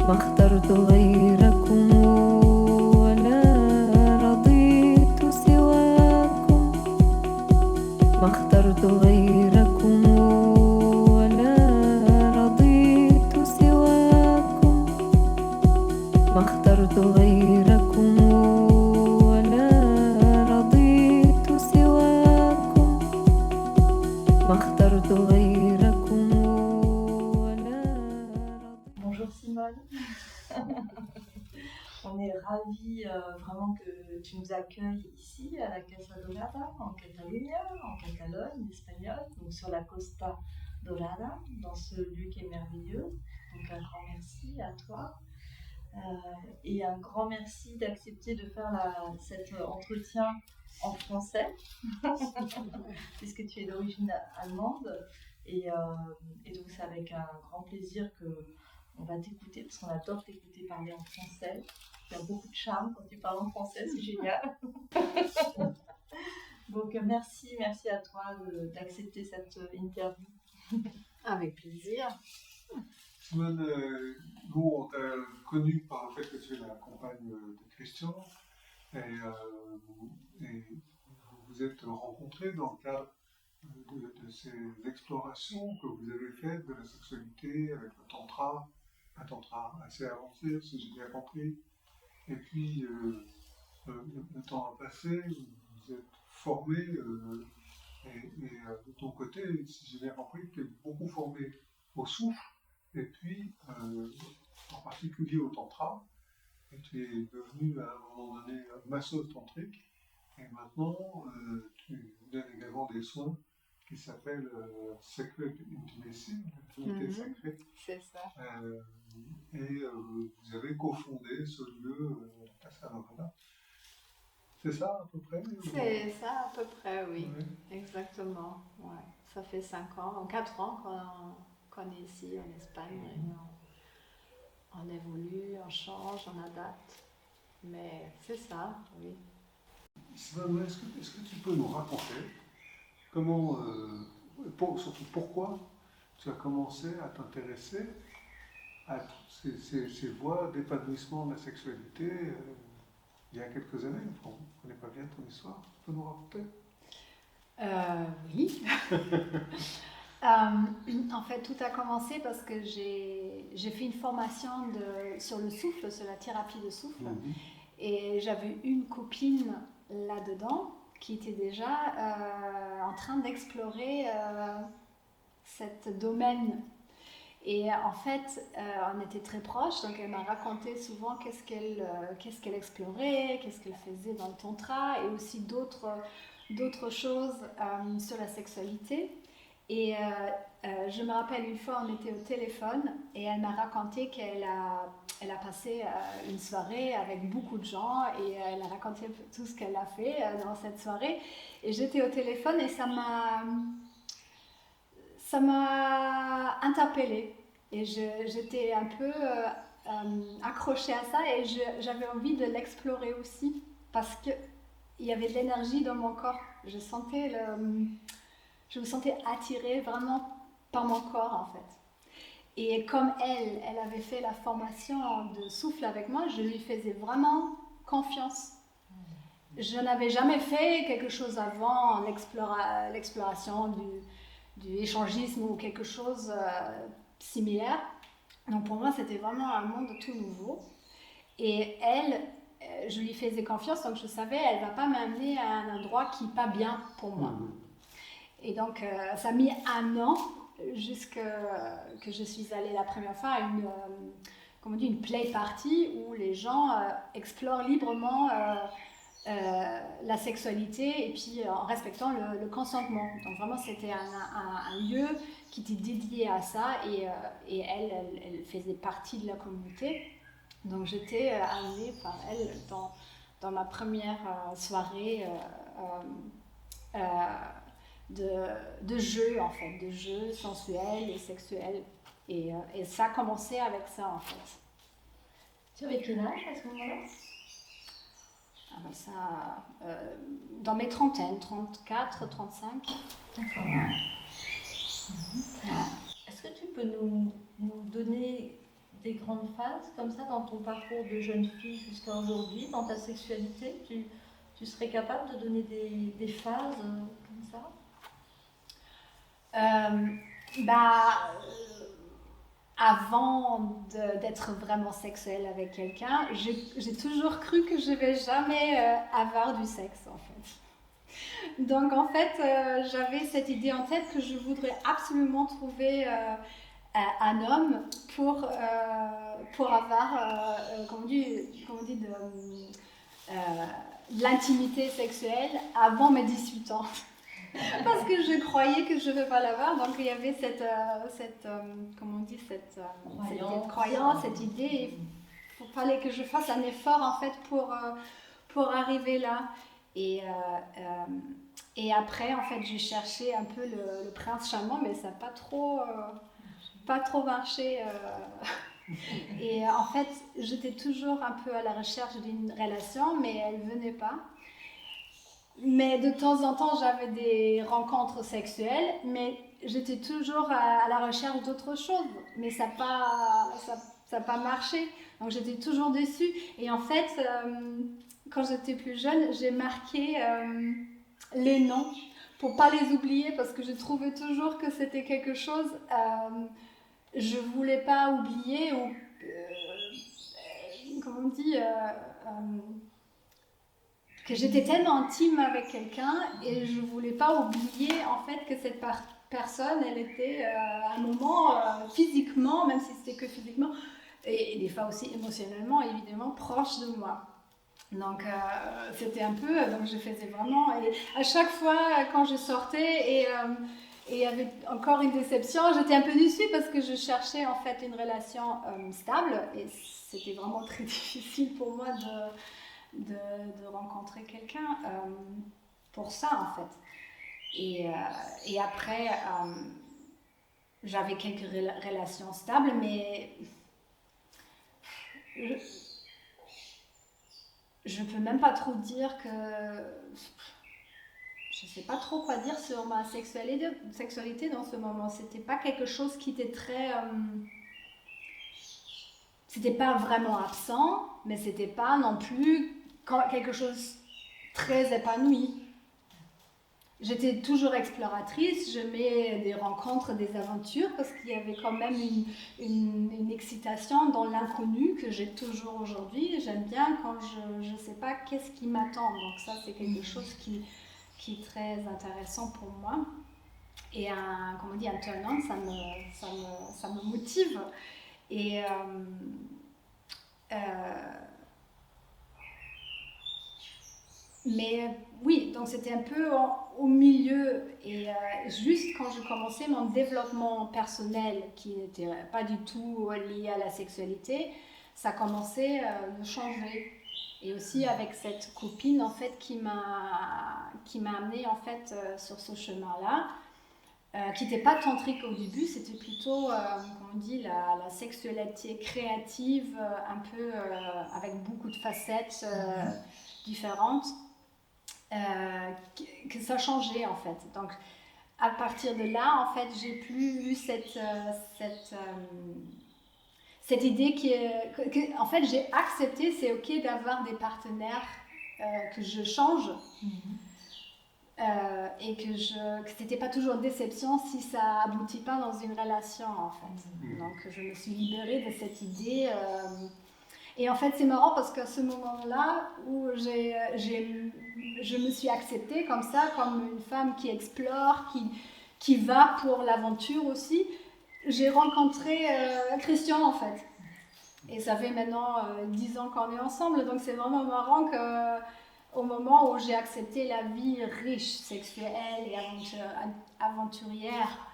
ما اخترت غيركم ولا رضيت سواكم ما اخترت غيركم ولا رضيت سواكم ما اخترت غيركم ولا رضيت سواكم ما اخترت غيركم ولا رضيت. Bonjour Simone. On est ravis vraiment que tu nous accueilles ici à la Casa Dorada, en Catalunya, en Catalogne, espagnole, donc sur la Costa Dorada, dans ce lieu qui est merveilleux. Donc un grand merci à toi. Et un grand merci d'accepter de faire cet entretien en français, puisque tu es d'origine allemande. Et donc c'est avec un grand plaisir qu'on va t'écouter, parce qu'on adore t'écouter parler en français. Tu as beaucoup de charme quand tu parles en français, c'est génial. Donc merci à toi d'accepter cette interview. Avec plaisir. Simone, nous on t'a connu par le fait que tu es la compagne de Christian et vous vous êtes rencontrés dans le cadre de ces explorations que vous avez faites de la sexualité avec le tantra, un tantra assez avancé si j'ai bien compris. Et puis le temps a passé, vous êtes formés et de ton côté, si j'ai bien compris, tu es beaucoup formé au souffle. Et puis, en particulier au tantra, et tu es devenu à un moment donné masseuse tantrique, et maintenant tu donnes également des soins qui s'appellent Sacred Intimacy, l'intimité sacrée. C'est ça. Vous avez cofondé ce lieu, la Casa Dorada. C'est ça à peu près? C'est ça à peu près, oui. Ouais. Exactement. Ouais. Ça fait 5 ans, 4 ans qu'on est ici en Espagne. On évolue, on change, on adapte. Mais c'est ça, oui. Simone, est-ce que tu peux nous raconter comment, surtout pourquoi tu as commencé à t'intéresser à toutes ces voies d'épanouissement de la sexualité il y a quelques années? On ne connaît pas bien ton histoire. Tu peux nous raconter? Oui. En fait, tout a commencé parce que j'ai fait une formation sur le souffle, sur la thérapie de souffle. Et j'avais une copine là-dedans qui était déjà en train d'explorer ce domaine. Et en fait, on était très proches, donc elle m'a raconté souvent qu'est-ce qu'elle explorait, qu'est-ce qu'elle faisait dans le tantra et aussi d'autres choses sur la sexualité. Et je me rappelle une fois, on était au téléphone et elle m'a raconté qu'elle a passé une soirée avec beaucoup de gens et elle a raconté tout ce qu'elle a fait dans cette soirée. Et j'étais au téléphone et ça m'a interpellée. Et j'étais un peu accrochée à ça et j'avais envie de l'explorer aussi parce qu'il y avait de l'énergie dans mon corps. Je me sentais attirée vraiment par mon corps en fait. Et comme elle avait fait la formation de souffle avec moi, je lui faisais vraiment confiance. Je n'avais jamais fait quelque chose avant, l'exploration du échangisme ou quelque chose similaire. Donc pour moi, c'était vraiment un monde tout nouveau. Et elle, je lui faisais confiance, donc je savais, elle ne va pas m'amener à un endroit qui n'est pas bien pour moi. Et donc, ça a mis 1 an jusqu'à que je suis allée la première fois à une play party où les gens explorent librement la sexualité et puis en respectant le consentement. Donc vraiment, c'était un lieu qui était dédié à ça et elle faisait partie de la communauté. Donc j'étais amenée par elle dans ma première soirée de jeux en fait, de jeux sensuels et sexuels. Et ça a commencé avec ça en fait. Tu avais quel âge à ce moment-là? Ah ben ça, dans mes trentaines, 34, 35. D'accord. Est-ce que tu peux nous donner des grandes phases comme ça dans ton parcours de jeune fille jusqu'à aujourd'hui, dans ta sexualité? Tu serais capable de donner des phases comme ça? Avant d'être vraiment sexuelle avec quelqu'un, j'ai toujours cru que je ne vais jamais avoir du sexe en fait. Donc en fait, j'avais cette idée en tête que je voudrais absolument trouver un homme pour avoir, comment on dit de l'intimité sexuelle avant mes 18 ans. Parce que je croyais que je ne vais pas l'avoir, donc il y avait cette croyance, cette idée. Il fallait que je fasse un effort en fait pour arriver là. Et après, en fait, j'ai cherché un peu le prince charmant, mais ça n'a pas trop marché. Et en fait, j'étais toujours un peu à la recherche d'une relation, mais elle ne venait pas. Mais de temps en temps, j'avais des rencontres sexuelles, mais j'étais toujours à la recherche d'autre chose. Mais ça n'a pas marché. Donc j'étais toujours déçue. Et en fait, quand j'étais plus jeune, j'ai marqué les noms pour pas les oublier parce que je trouvais toujours que c'était quelque chose je voulais pas oublier ou comment on dit que j'étais tellement intime avec quelqu'un et je voulais pas oublier en fait que cette personne elle était à un moment physiquement, même si c'était que physiquement et des fois aussi émotionnellement évidemment proche de moi. Donc c'était un peu, donc je faisais vraiment, et à chaque fois quand je sortais et il y avait encore une déception, j'étais un peu déçue parce que je cherchais en fait une relation stable et c'était vraiment très difficile pour moi de rencontrer quelqu'un pour ça en fait. Et après j'avais quelques relations stables, mais je peux même pas trop dire que je sais pas trop quoi dire sur ma sexualité dans ce moment. C'était pas quelque chose qui était très c'était pas vraiment absent, mais c'était pas non plus quelque chose très épanoui. J'étais toujours exploratrice, j'aimais des rencontres, des aventures, parce qu'il y avait quand même une excitation dans l'inconnu que j'ai toujours aujourd'hui. J'aime bien quand je ne sais pas qu'est-ce qui m'attend. Donc ça, c'est quelque chose qui est très intéressant pour moi. Et un turn-on, ça me motive. Et mais oui, donc c'était un peu au milieu et juste quand je commençais mon développement personnel qui n'était pas du tout lié à la sexualité, ça commençait de changer. Et aussi avec cette copine en fait qui m'a amenée en fait sur ce chemin-là, qui n'était pas tantrique au début, c'était plutôt comment on dit la sexualité créative, un peu avec beaucoup de facettes différentes. Que ça changeait en fait. Donc à partir de là, en fait, j'ai plus eu cette idée que en fait, j'ai accepté, c'est ok d'avoir des partenaires que je change et que c'était pas toujours une déception si ça aboutit pas dans une relation en fait. Donc je me suis libérée de cette idée. Et en fait, c'est marrant parce qu'à ce moment-là où je me suis acceptée comme ça, comme une femme qui explore, qui va pour l'aventure aussi, j'ai rencontré Christian en fait. Et ça fait maintenant 10 ans qu'on est ensemble, donc c'est vraiment marrant qu'au moment où j'ai accepté la vie riche, sexuelle et aventurière,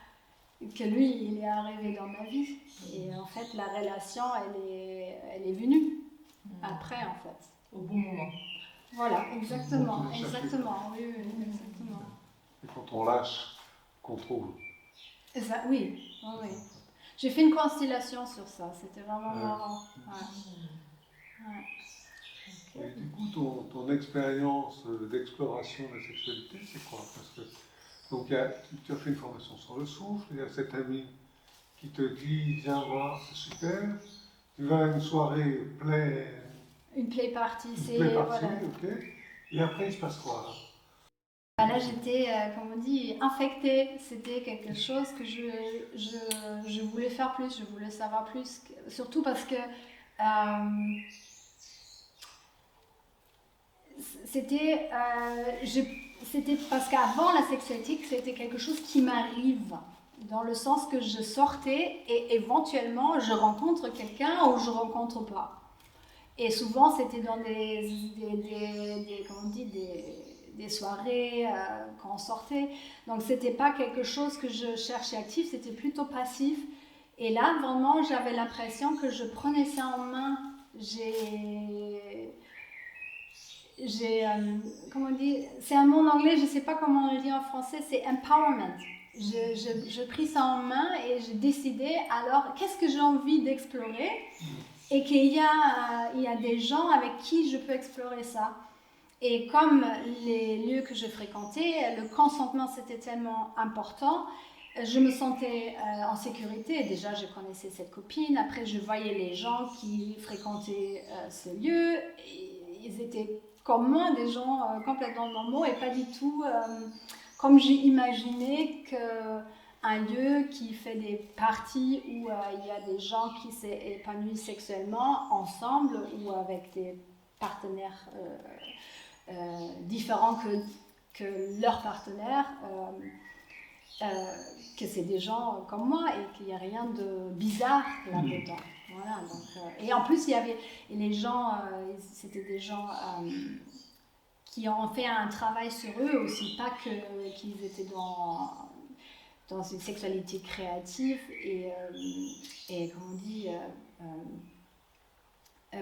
que lui, il est arrivé dans ma vie. Et en fait, la relation, elle est venue après, en fait. Au bon moment. Voilà, exactement. Oui, exactement. Et quand on lâche, qu'on trouve. Oui. J'ai fait une constellation sur ça, c'était vraiment marrant. Ouais. Et du coup, ton expérience d'exploration de la sexualité, c'est quoi? Parce que donc, tu as fait une formation sur le souffle, il y a cet ami qui te dit viens voir, c'est super, Tu vas à une soirée Une play party, c'est play party, voilà. ok. Et après, il se passe quoi? Là, j'étais, comme on dit, infectée. C'était quelque chose que je voulais faire plus, je voulais savoir plus. Surtout parce que c'était parce qu'avant la sexualité, c'était quelque chose qui m'arrive. Dans le sens que je sortais et éventuellement je rencontre quelqu'un ou je rencontre pas. Et souvent c'était dans comment on dit, des soirées quand on sortait. Donc c'était pas quelque chose que je cherchais actif, c'était plutôt passif. Et là vraiment j'avais l'impression que je prenais ça en main. Comment on dit, c'est un mot en anglais, je sais pas comment on le dit en français, c'est empowerment. Je pris ça en main et j'ai décidé alors qu'est-ce que j'ai envie d'explorer et qu'il y a des gens avec qui je peux explorer ça. Et comme les lieux que je fréquentais, le consentement c'était tellement important, je me sentais en sécurité. Déjà je connaissais cette copine, après je voyais les gens qui fréquentaient ce lieu, et ils étaient comme moi des gens complètement normaux et pas du tout comme j'ai imaginé qu'un lieu qui fait des parties où il y a des gens qui s'épanouissent sexuellement ensemble ou avec des partenaires différents que leurs partenaires, que c'est des gens comme moi et qu'il n'y a rien de bizarre là-dedans. Voilà, donc, et en plus, il y avait les gens, c'était des gens qui ont fait un travail sur eux aussi, pas qu'ils étaient dans une sexualité créative et comme on dit,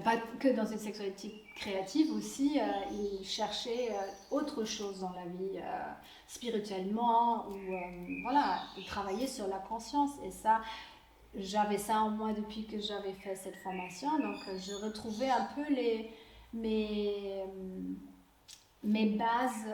pas que dans une sexualité créative aussi, ils cherchaient autre chose dans la vie, spirituellement, ou voilà, ils travaillaient sur la conscience. Et ça, j'avais ça en moi depuis que j'avais fait cette formation, donc je retrouvais un peu mes bases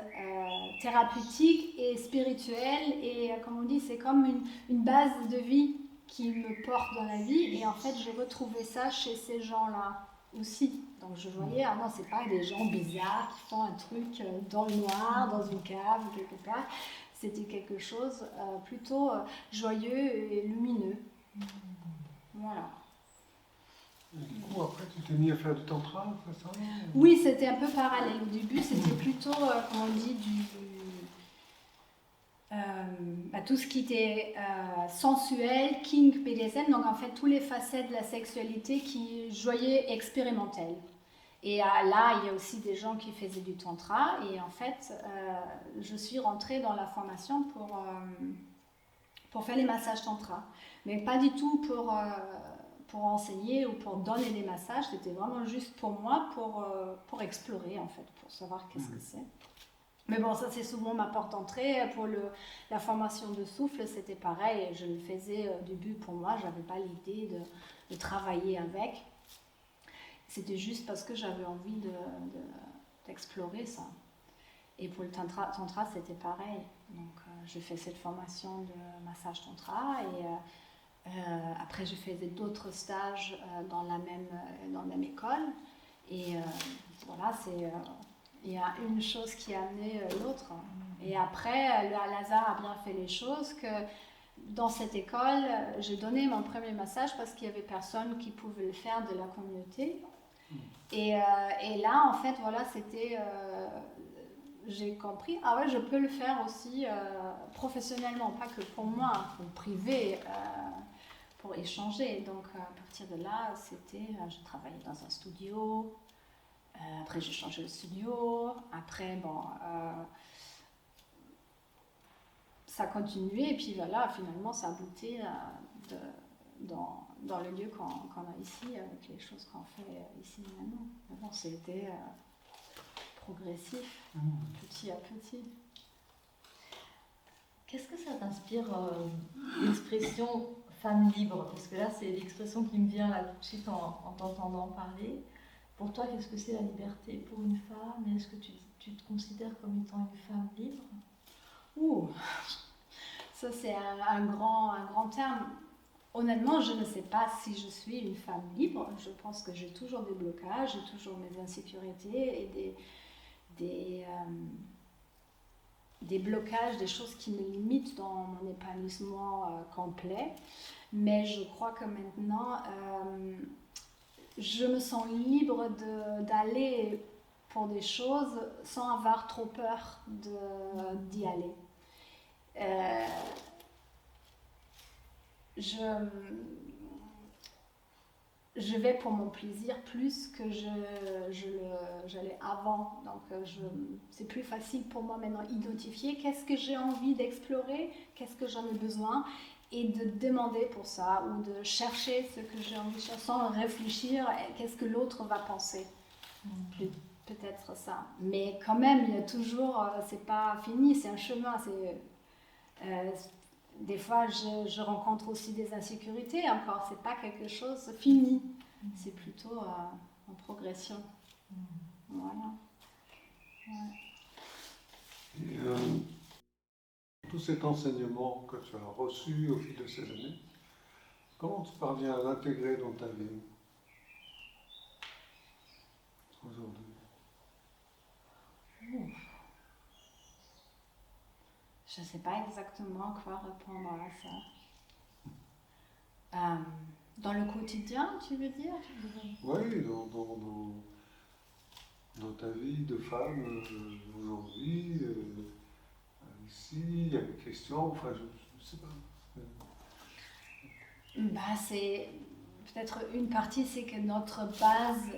thérapeutiques et spirituelles, et comme on dit, c'est comme une base de vie qui me porte dans la vie, et en fait je retrouvais ça chez ces gens-là aussi. Donc je voyais, ah non, c'est pas des gens bizarres qui font un truc dans le noir, dans une cave ou quelque part. C'était quelque chose plutôt joyeux et lumineux. Voilà. Et du coup, après, tu t'es mis à faire du tantra, c'est ça? Oui, c'était un peu parallèle. Au début, c'était plutôt, comme on dit, tout ce qui était sensuel, kink, BDSM, donc en fait, tous les facettes de la sexualité qui joyaient expérimentelles. Et là, il y a aussi des gens qui faisaient du tantra, et en fait, je suis rentrée dans la formation pour faire les massages tantra, mais pas du tout pour enseigner ou pour donner des massages, c'était vraiment juste pour moi, pour explorer en fait, pour savoir qu'est-ce que c'est. Mais bon, ça c'est souvent ma porte d'entrée. Pour la formation de souffle, c'était pareil, je le faisais au début pour moi, je n'avais pas l'idée de travailler avec. C'était juste parce que j'avais envie d'explorer ça. Et pour le tantra c'était pareil. Donc je fais cette formation de massage tantra et après je faisais d'autres stages dans la même école. Et voilà, il y a une chose qui a amené l'autre. Et après, le hasard a bien fait les choses que dans cette école, j'ai donné mon premier massage parce qu'il n'y avait personne qui pouvait le faire de la communauté. Et là, en fait, voilà, c'était... j'ai compris, ah ouais, je peux le faire aussi professionnellement, pas que pour moi, pour privé, pour échanger. Donc, à partir de là, c'était... je travaillais dans un studio. Après, j'ai changé de studio. Après, bon... ça a continué et puis voilà, finalement ça a abouti dans le lieu qu'on a ici, avec les choses qu'on fait ici maintenant. Mais bon, c'était progressif, petit à petit. Qu'est-ce que ça t'inspire, l'expression femme libre? Parce que là, c'est l'expression qui me vient là tout de suite en t'entendant parler. Pour toi, qu'est-ce que c'est la liberté pour une femme? Est-ce que tu te considères comme étant une femme libre? Ça c'est un grand terme. honnêtement, je ne sais pas si je suis une femme libre. Je pense que j'ai toujours des blocages, j'ai toujours mes insécurités et des blocages, des choses qui me limitent dans mon épanouissement complet. Mais je crois que maintenant, je me sens libre d'aller pour des choses sans avoir trop peur d'y aller. Je vais pour mon plaisir plus que j'allais avant. Donc c'est plus facile pour moi maintenant d'identifier qu'est-ce que j'ai envie d'explorer, qu'est-ce que j'en ai besoin, et de demander pour ça, ou de chercher ce que j'ai envie de chercher sans réfléchir, qu'est-ce que l'autre va penser. Peut-être ça. Mais quand même, il y a toujours, c'est pas fini, c'est un chemin. Des fois, je rencontre aussi des insécurités. Encore, c'est pas quelque chose de fini. C'est plutôt en progression. Voilà. Ouais. Et, tout cet enseignement que tu as reçu au fil de ces années, comment tu parviens à l'intégrer dans ta vie aujourd'hui? Je ne sais pas exactement quoi répondre à ça. Dans le quotidien, tu veux dire? Oui, dans ta vie de femme aujourd'hui, ici, avec Christian, enfin, je ne sais pas. C'est peut-être une partie, c'est que notre base,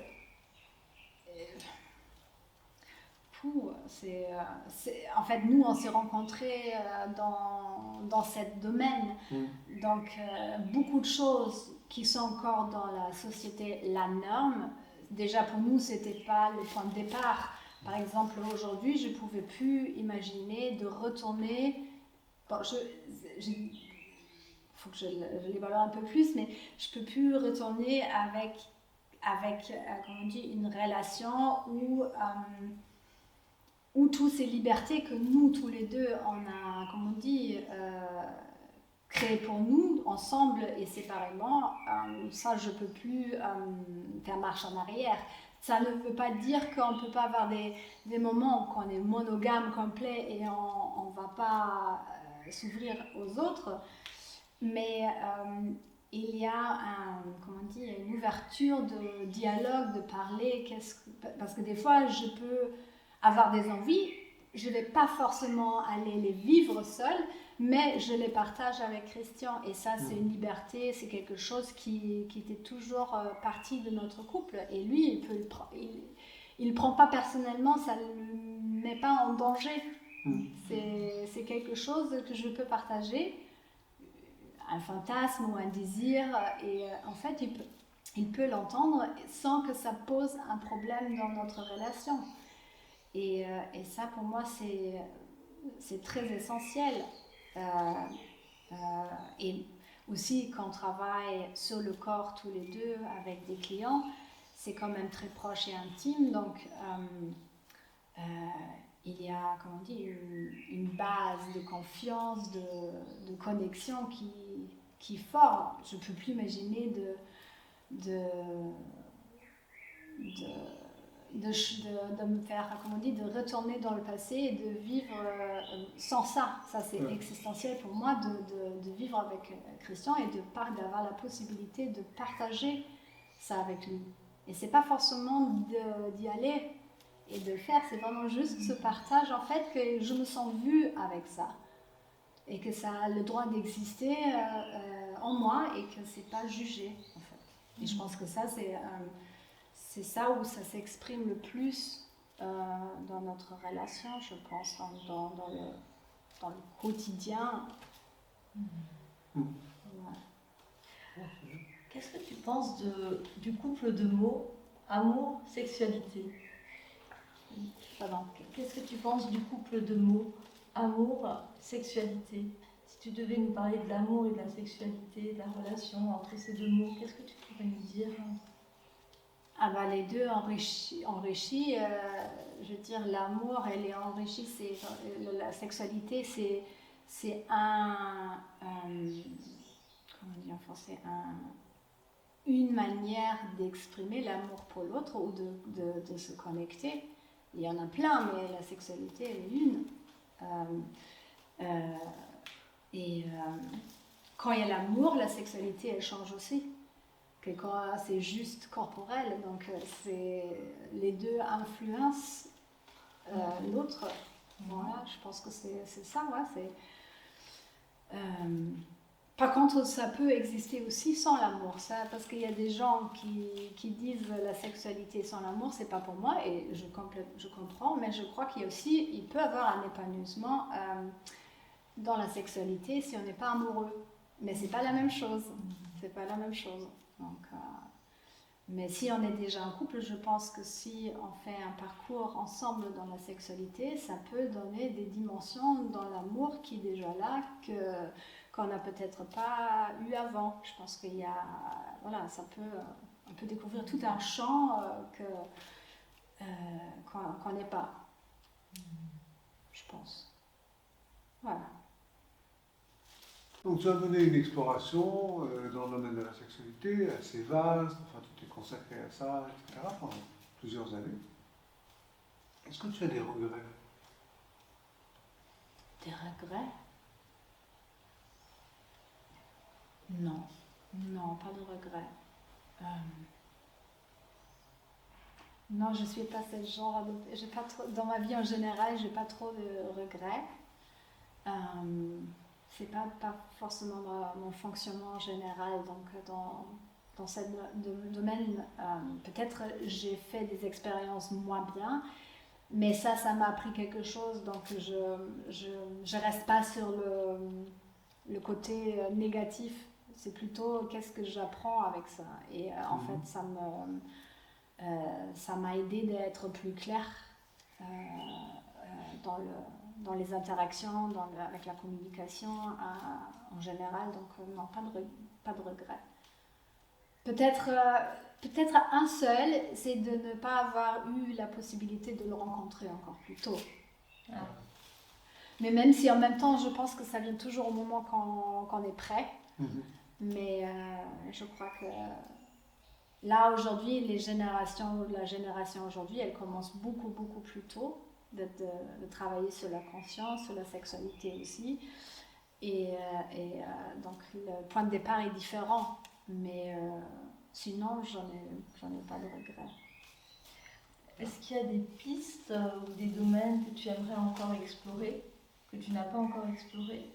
en fait, nous, on s'est rencontrés dans ce domaine. Donc, beaucoup de choses qui sont encore dans la société, la norme, déjà pour nous, c'était pas le point de départ. Par exemple, aujourd'hui, je ne pouvais plus imaginer de retourner. Bon, faut que je l'évalue un peu plus, mais je ne peux plus retourner avec comment on dit, une relation où toutes ces libertés que nous, tous les deux, on a, comme on dit, créées pour nous, ensemble et séparément, ça, je ne peux plus faire marche en arrière. Ça ne veut pas dire qu'on ne peut pas avoir des moments où on est monogame complet et on ne va pas s'ouvrir aux autres, mais il y a une ouverture de dialogue, de parler, parce que des fois, je peux avoir des envies, je ne vais pas forcément aller les vivre seule, mais je les partage avec Christian. Et ça, c'est une liberté, c'est quelque chose qui était toujours partie de notre couple. Et lui, il ne prend pas personnellement, ça ne le met pas en danger. C'est quelque chose que je peux partager, un fantasme ou un désir. Et en fait, il peut l'entendre sans que ça pose un problème dans notre relation. Et ça, pour moi, c'est très essentiel. Et aussi, quand on travaille sur le corps tous les deux avec des clients, c'est quand même très proche et intime. Donc, il y a, comment on dit, une base de confiance, de connexion qui est forte. Je ne peux plus imaginer de me faire, comment on dit, de retourner dans le passé et de vivre sans ça. Ça, c'est existentiel pour moi de vivre avec Christian et d'avoir la possibilité de partager ça avec lui. Et c'est pas forcément d'y aller et de le faire, c'est vraiment juste ce partage, en fait, que je me sens vue avec ça. Et que ça a le droit d'exister en moi et que c'est pas jugé, en fait. Et je pense que ça, c'est ça où ça s'exprime le plus dans notre relation, je pense, dans le quotidien. Ouais. Qu'est-ce que tu penses du couple de mots amour, sexualité? Pardon. Qu'est-ce que tu penses du couple de mots amour, sexualité? Si tu devais nous parler de l'amour et de la sexualité, de la relation entre ces deux mots, qu'est-ce que tu pourrais nous dire? Les deux enrichis, je veux dire, l'amour, elle est enrichie, la sexualité, c'est un comment dire en français, une manière d'exprimer l'amour pour l'autre ou de se connecter. Il y en a plein, mais la sexualité est une. Quand il y a l'amour, la sexualité, elle change aussi. Que quand c'est juste corporel, donc les deux influencent l'autre. Voilà, je pense que c'est ça, ouais, par contre, ça peut exister aussi sans l'amour, ça, parce qu'il y a des gens qui disent la sexualité sans l'amour, c'est pas pour moi, et je comprends, mais je crois il peut avoir un épanouissement dans la sexualité si on n'est pas amoureux. Mais c'est pas la même chose. C'est pas la même chose. Donc, mais si on est déjà en couple, je pense que si on fait un parcours ensemble dans la sexualité, ça peut donner des dimensions dans l'amour qui est déjà là, qu'on n'a peut-être pas eu avant. Je pense qu'il y a, voilà, on peut découvrir tout un champ qu'on n'est pas. Je pense. Voilà. Donc tu as mené une exploration dans le domaine de la sexualité assez vaste, enfin tu t'es consacré à ça, etc. pendant plusieurs années. Est-ce que tu as des regrets? Des regrets? Non, non, pas de regrets. Non, je suis pas ce genre j'ai pas trop, dans ma vie en général, j'ai pas trop de regrets. C'est pas forcément mon fonctionnement général, donc dans ce domaine, peut-être j'ai fait des expériences moins bien, mais ça m'a appris quelque chose, donc je reste pas sur le côté négatif, c'est plutôt qu'est-ce que j'apprends avec ça, et en fait ça m'a aidé d'être plus claire dans les interactions, avec la communication en général, donc non, pas de regret. Peut-être un seul, c'est de ne pas avoir eu la possibilité de le rencontrer encore plus tôt. Ah. Mais même si en même temps, je pense que ça vient toujours au moment qu'on est prêt. Mais je crois que là, aujourd'hui, la génération aujourd'hui, elle commence beaucoup, beaucoup plus tôt. De travailler sur la conscience, sur la sexualité aussi. Et donc le point de départ est différent, mais sinon j'en ai pas de regrets. Est-ce qu'il y a des pistes ou des domaines que tu aimerais encore explorer, que tu n'as pas encore exploré?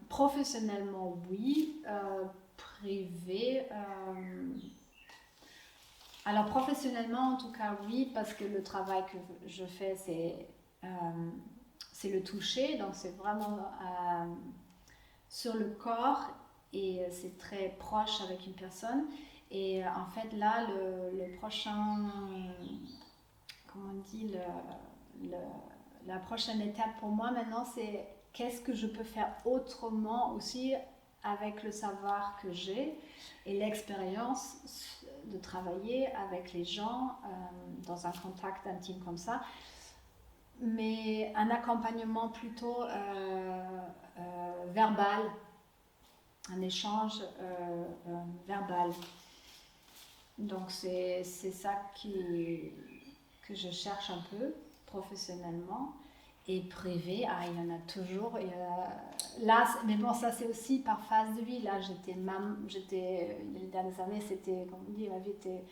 Professionnellement, oui. Privé... Alors professionnellement en tout cas oui, parce que le travail que je fais c'est le toucher, donc c'est vraiment sur le corps et c'est très proche avec une personne. Et en fait là le prochain, comment on dit, la prochaine étape pour moi maintenant c'est qu'est-ce que je peux faire autrement aussi avec le savoir que j'ai et l'expérience de travailler avec les gens dans un contact intime comme ça, mais un accompagnement plutôt verbal, un échange verbal. Donc c'est ça que je cherche un peu professionnellement. Et privé, il y en a toujours. Là, mais bon, ça c'est aussi par phase de vie. Là, les dernières années, c'était, comme on dit, ma vie était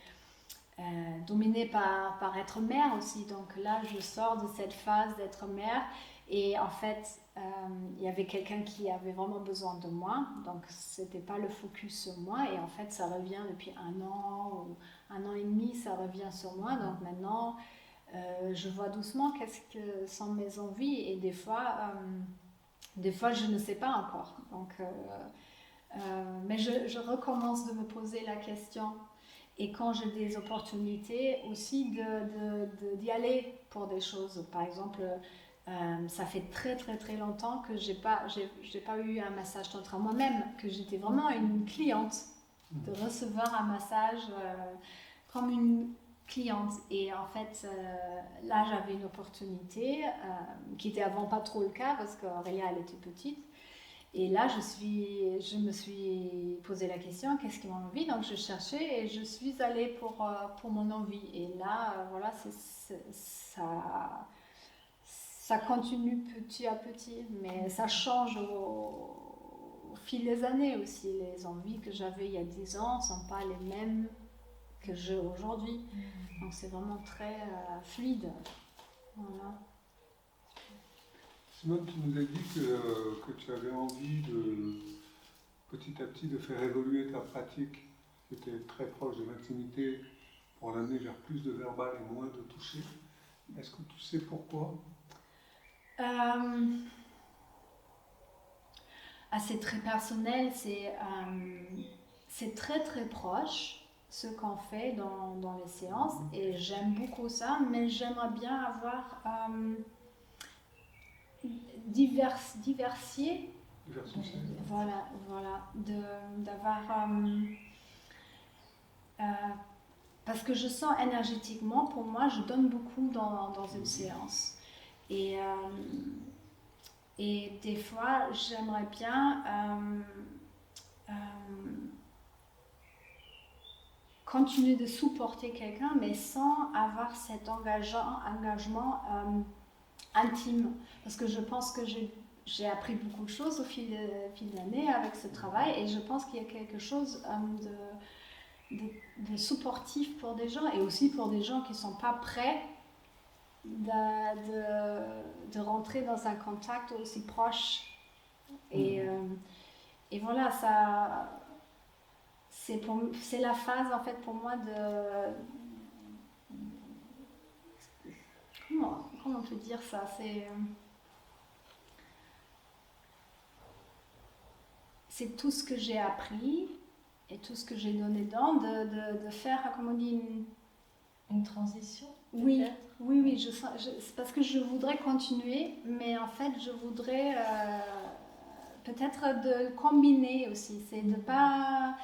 dominée par être mère aussi. Donc là, je sors de cette phase d'être mère. Et en fait, il y avait quelqu'un qui avait vraiment besoin de moi. Donc, c'était pas le focus sur moi. Et en fait, ça revient depuis 1 an ou 1 an et demi, ça revient sur moi. Donc maintenant... je vois doucement qu'est-ce que sont mes envies et des fois je ne sais pas encore. Donc, mais je recommence de me poser la question et quand j'ai des opportunités aussi d'y aller pour des choses. Par exemple, ça fait très très très longtemps que j'ai pas eu un massage tantra moi-même, que j'étais vraiment une cliente, de recevoir un massage comme une cliente. Et en fait, là, j'avais une opportunité qui était avant pas trop le cas parce qu'Aurélia, elle était petite. Et là, je me suis posé la question, qu'est-ce qui m'a envie? Donc je cherchais et je suis allée pour mon envie. Et là, voilà, ça continue petit à petit, mais ça change au fil des années aussi. Les envies que j'avais il y a 10 ans ne sont pas les mêmes que j'ai aujourd'hui. Donc c'est vraiment très fluide. Voilà. Simone, tu nous as dit que tu avais envie petit à petit de faire évoluer ta pratique, qui était très proche de l'intimité, pour l'amener vers plus de verbal et moins de toucher. Est-ce que tu sais pourquoi? C'est très personnel, c'est très très proche ce qu'on fait dans les séances et j'aime beaucoup ça, mais j'aimerais bien avoir diversifié. Voilà, d'avoir parce que je sens énergétiquement, pour moi, je donne beaucoup dans une séance. Et des fois, j'aimerais bien continuer de supporter quelqu'un, mais sans avoir cet engagement intime. Parce que je pense que j'ai appris beaucoup de choses au fil des années avec ce travail, et je pense qu'il y a quelque chose de supportif pour des gens, et aussi pour des gens qui ne sont pas prêts de rentrer dans un contact aussi proche. Et voilà, ça, c'est la phase en fait pour moi de... Comment on peut dire ça? C'est tout ce que j'ai appris et tout ce que j'ai donné dedans, de faire, comme on dit, une transition. Oui, c'est parce que je voudrais continuer, mais en fait, je voudrais peut-être de combiner aussi. C'est de pas...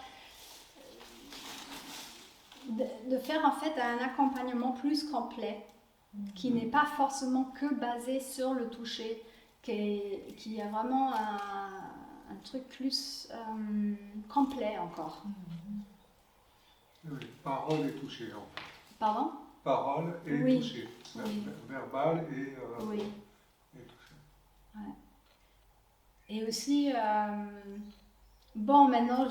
de faire en fait un accompagnement plus complet, qui n'est pas forcément que basé sur le toucher, qui a vraiment un truc plus complet encore. Oui, parole et toucher en fait. Pardon? Parole et oui. toucher. Oui. Verbal et toucher. Ouais. Et aussi, bon, maintenant,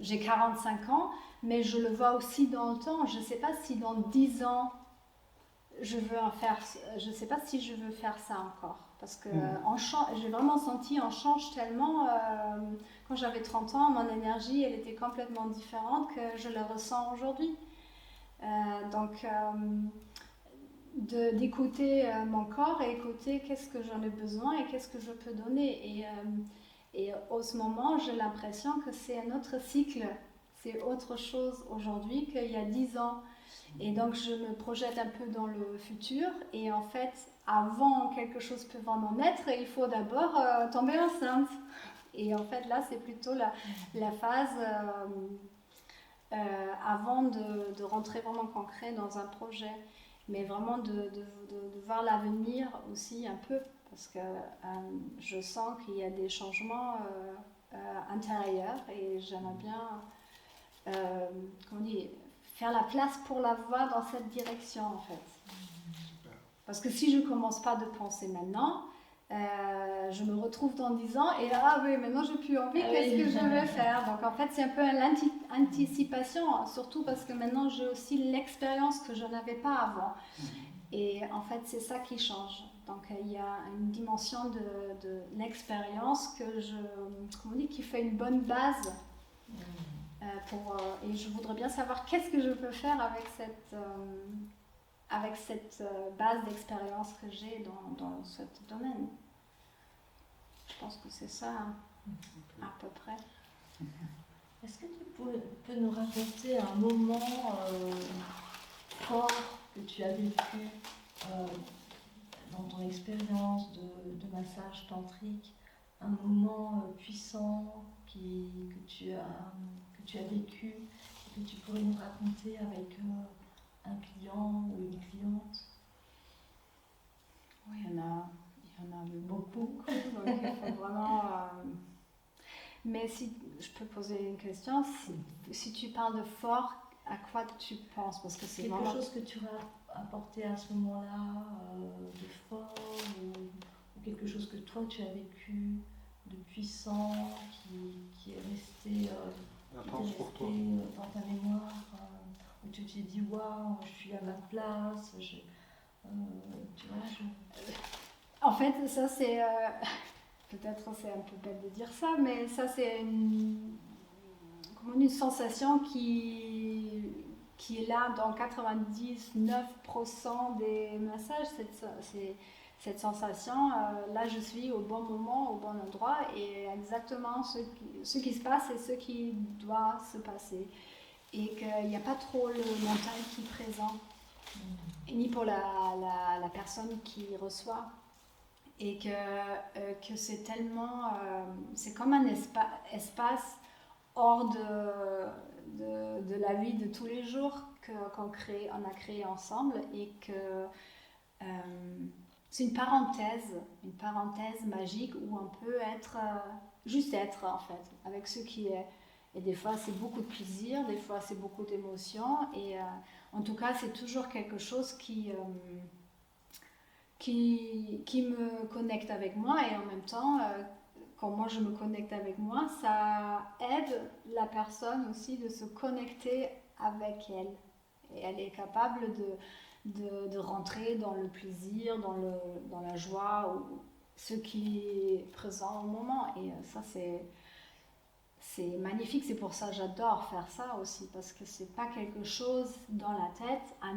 j'ai 45 ans, mais je le vois aussi dans le temps. Je ne sais pas si dans 10 ans, je ne sais pas si je veux faire ça encore. Parce que j'ai vraiment senti, on change tellement. Quand j'avais 30 ans, mon énergie, elle était complètement différente que je la ressens aujourd'hui. Donc, d'écouter mon corps et écouter qu'est-ce que j'en ai besoin et qu'est-ce que je peux donner. Et en ce moment, j'ai l'impression que c'est un autre cycle. C'est autre chose aujourd'hui qu'il y a 10 ans. Et donc, je me projette un peu dans le futur. Et en fait, avant quelque chose peut vraiment naître, il faut d'abord tomber enceinte. Et en fait, là, c'est plutôt la phase avant de rentrer vraiment concret dans un projet. Mais vraiment de voir l'avenir aussi un peu. Parce que je sens qu'il y a des changements intérieurs. Et j'aimerais bien, comment dire, faire la place pour la voie dans cette direction en fait. Parce que si je ne commence pas de penser maintenant, je me retrouve dans 10 ans et là, oui, maintenant j'ai plus envie, qu'est-ce que je vais faire? Donc en fait, c'est un peu l'anticipation, surtout parce que maintenant j'ai aussi l'expérience que je n'avais pas avant. Et en fait, c'est ça qui change. Donc il y a une dimension de l'expérience qui fait une bonne base. Et je voudrais bien savoir qu'est-ce que je peux faire avec cette base d'expérience que j'ai dans ce domaine. Je pense que c'est ça à peu près. Est-ce que tu peux nous raconter un moment fort que tu as vécu dans ton expérience de massage tantrique, un moment puissant que tu as vécu et que tu pourrais nous raconter avec un client ou une cliente? Oui, il y en a Il y en a beaucoup. Donc il faut vraiment... Mais si je peux poser une question, si tu parles de fort, à quoi tu penses? Parce que c'est Quelque vraiment... chose que tu as apporté à ce moment-là, de fort, ou quelque chose que toi tu as vécu de puissant, qui est resté, Intense pour toi. dans ta mémoire, où tu t'es dit waouh, je suis à ma place, tu vois, En fait, ça c'est... peut-être c'est un peu bête de dire ça, mais ça c'est une sensation qui est là dans 99% des massages, cette sensation, là je suis au bon moment, au bon endroit, et exactement ce qui se passe et ce qui doit se passer. Et qu'il n'y a pas trop le mental qui est présent, ni pour la personne qui reçoit. Et que c'est tellement... c'est comme un espace hors de la vie de tous les jours qu'on a créé ensemble, et que c'est une parenthèse magique où on peut être, juste être en fait, avec ce qui est. Et des fois c'est beaucoup de plaisir, des fois c'est beaucoup d'émotions, et en tout cas c'est toujours quelque chose qui me connecte avec moi, et en même temps, quand moi je me connecte avec moi, ça aide la personne aussi de se connecter avec elle. Et elle est capable de rentrer dans le plaisir, dans la joie, ou ce qui est présent au moment. Et ça, c'est magnifique. C'est pour ça que j'adore faire ça aussi, parce que c'est pas quelque chose dans la tête à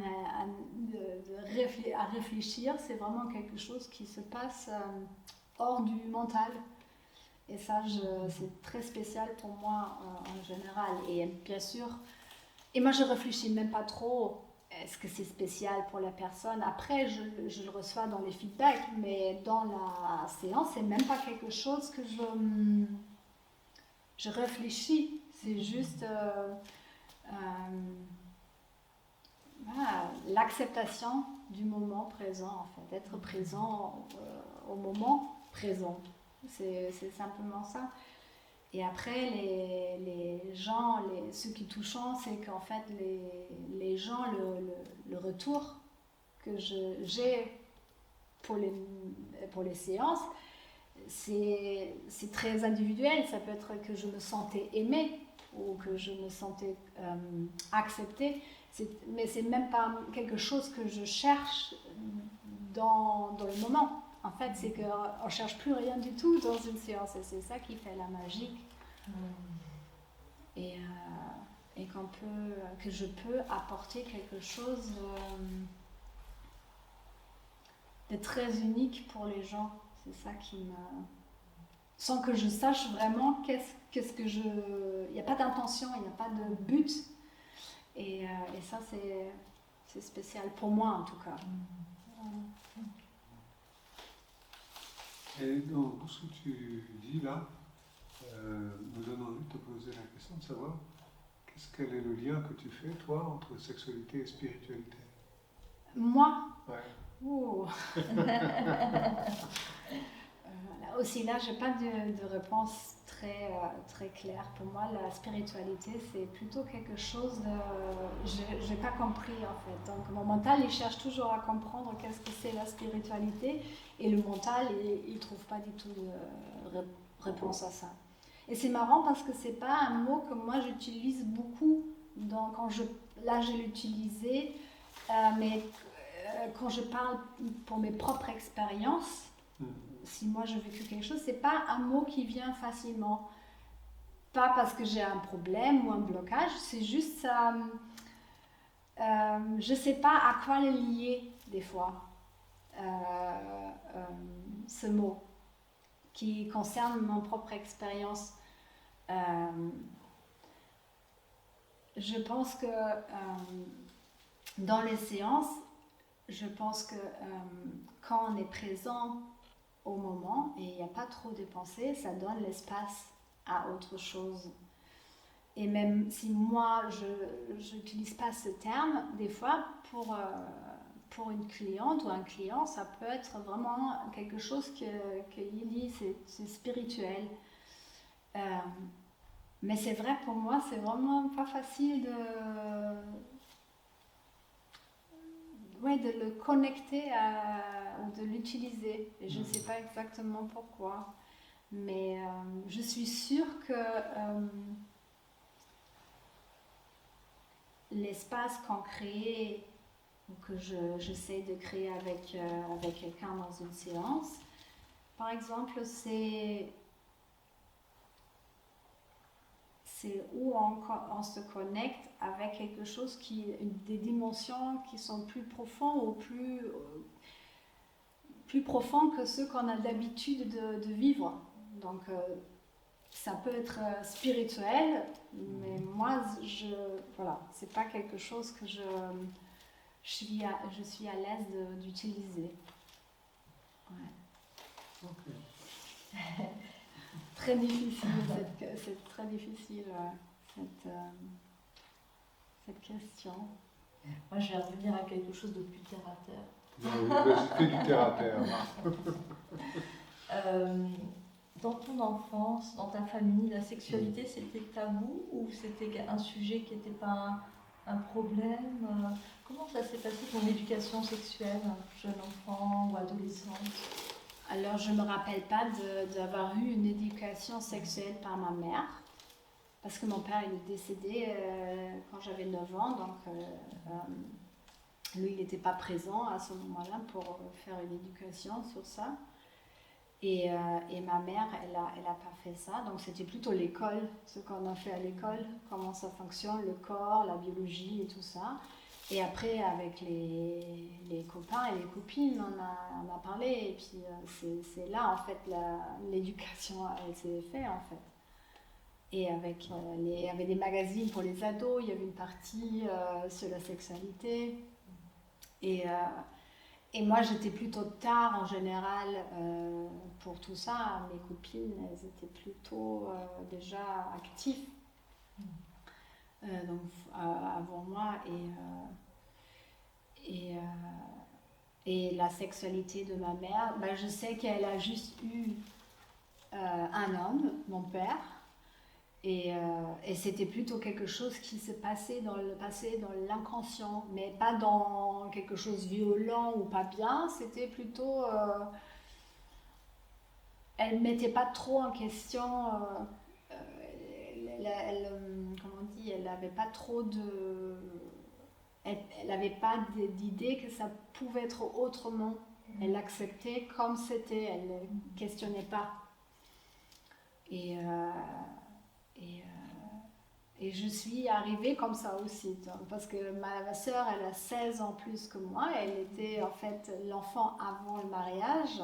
réfléchir, c'est vraiment quelque chose qui se passe hors du mental. Et ça, c'est très spécial pour moi en général. Et bien sûr, et moi je réfléchis même pas trop, est-ce que c'est spécial pour la personne? Après, je le reçois dans les feedbacks, mais dans la séance, c'est même pas quelque chose que je réfléchis. C'est juste l'acceptation du moment présent, en fait, être présent au moment présent. C'est simplement ça. Et après, les gens, ceux qui touchent, c'est qu'en fait, les gens, le retour que j'ai pour les séances, c'est très individuel. Ça peut être que je me sentais aimée ou que je me sentais acceptée. Mais c'est même pas quelque chose que je cherche dans le moment. En fait, c'est qu'on ne cherche plus rien du tout dans une séance, et c'est ça qui fait la magie. Et que je peux apporter quelque chose de très unique pour les gens. C'est ça qui me... Sans que je sache vraiment qu'est-ce que je... Il n'y a pas d'intention, il n'y a pas de but. Et ça, c'est spécial pour moi, en tout cas. Et dans ce que tu dis là, nous donne envie de te poser la question de savoir quel est le lien que tu fais, toi, entre sexualité et spiritualité? Moi? Ouais. Là aussi, là, je n'ai pas de réponse très claire. Pour moi, la spiritualité, c'est plutôt quelque chose de... Je n'ai pas compris, en fait. Donc, mon mental, il cherche toujours à comprendre qu'est-ce que c'est la spiritualité, et le mental, il ne trouve pas du tout de réponse à ça. Et c'est marrant parce que ce n'est pas un mot que moi, j'utilise beaucoup. Donc, là, je l'ai utilisé, mais quand je parle pour mes propres expériences, si moi j'ai vécu quelque chose, c'est pas un mot qui vient facilement. Pas parce que j'ai un problème ou un blocage, c'est juste je sais pas à quoi le lier des fois, ce mot qui concerne mon propre expérience. Je pense que dans les séances, je pense que quand on est présent au moment et il n'y a pas trop de pensées, ça donne l'espace à autre chose. Et même si moi, je n'utilise pas ce terme, des fois, pour pour une cliente ou un client, ça peut être vraiment quelque chose qu'il dit, c'est spirituel. Mais c'est vrai, pour moi, c'est vraiment pas facile de le connecter ou de l'utiliser. Et je ne sais pas exactement pourquoi. Mais je suis sûre que l'espace qu'on crée, ou que j'essaie de créer avec quelqu'un dans une séance, par exemple, c'est où on se connecte avec quelque chose des dimensions qui sont plus profondes ou plus profondes que ceux qu'on a l'habitude de vivre. Donc, ça peut être spirituel, mais moi, voilà, c'est pas quelque chose que je suis à l'aise d'utiliser. Ouais. Ok. Très difficile, c'est très difficile cette question. Moi, je vais revenir à quelque chose de plus terre à terre. Vas-y, fais du terre à terre. Dans ton enfance, dans ta famille, la sexualité, c'était tabou ou c'était un sujet qui n'était pas un problème? Comment ça s'est passé ton éducation sexuelle, jeune enfant ou adolescente? Alors, je ne me rappelle pas d'avoir eu une éducation sexuelle par ma mère, parce que mon père il est décédé quand j'avais 9 ans, donc lui il n'était pas présent à ce moment-là pour faire une éducation sur ça. Et ma mère, elle a pas fait ça, donc c'était plutôt l'école, ce qu'on a fait à l'école, comment ça fonctionne, le corps, la biologie et tout ça. Et après, avec les copains et les copines, on a parlé, et puis c'est là, en fait, l'éducation, elle s'est faite, en fait. Et il y avait des magazines pour les ados, il y avait une partie sur la sexualité. Et moi, j'étais plutôt tard, en général, pour tout ça. Mes copines, elles étaient plutôt déjà actives. Donc avant moi, et la sexualité de ma mère, je sais qu'elle a juste eu un homme, mon père, et c'était plutôt quelque chose qui se passait dans l'inconscient, mais pas dans quelque chose de violent ou pas bien, c'était plutôt... elle ne mettait pas trop en question... comment on dit, elle n'avait pas trop elle n'avait pas d'idée que ça pouvait être autrement. Elle l'acceptait comme c'était, elle ne questionnait pas. Et je suis arrivée comme ça aussi, parce que ma sœur, elle a 16 ans plus que moi, elle était en fait l'enfant avant le mariage.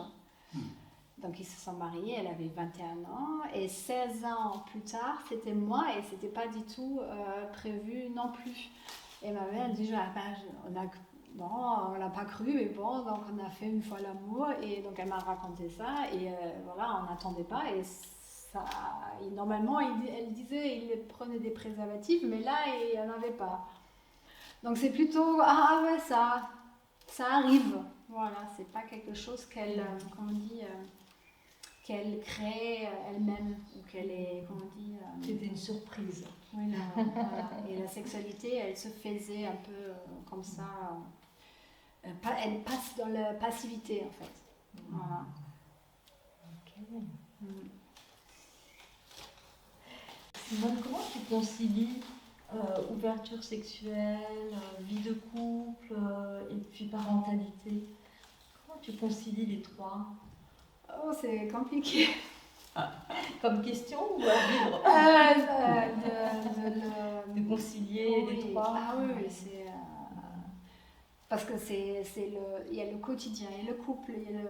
Donc ils se sont mariés, elle avait 21 ans, et 16 ans plus tard, c'était moi, et c'était pas du tout prévu non plus. Et ma mère, elle dit, on l'a pas cru, mais bon, donc on a fait une fois l'amour, et donc elle m'a raconté ça, et voilà, on n'attendait pas, et ça, normalement, elle disait, il prenait des préservatifs, mais là, il n'y en avait pas. Donc c'est plutôt, ouais, ça arrive, voilà, c'est pas quelque chose qu'elle, comment on dit, qu'elle crée elle-même, ou qu'elle est, comment on dit... C'était une surprise. Voilà. Et la sexualité, elle se faisait un peu comme ça. Elle passe dans la passivité, en fait. Voilà. Ok. Simone, comment tu concilies ouverture sexuelle, vie de couple et puis parentalité? Comment tu concilies les trois? Oh, c'est compliqué. Comme question ou à vivre? De concilier les trois. Ah oui, c'est... parce que il y a le quotidien, il y a le couple, il y a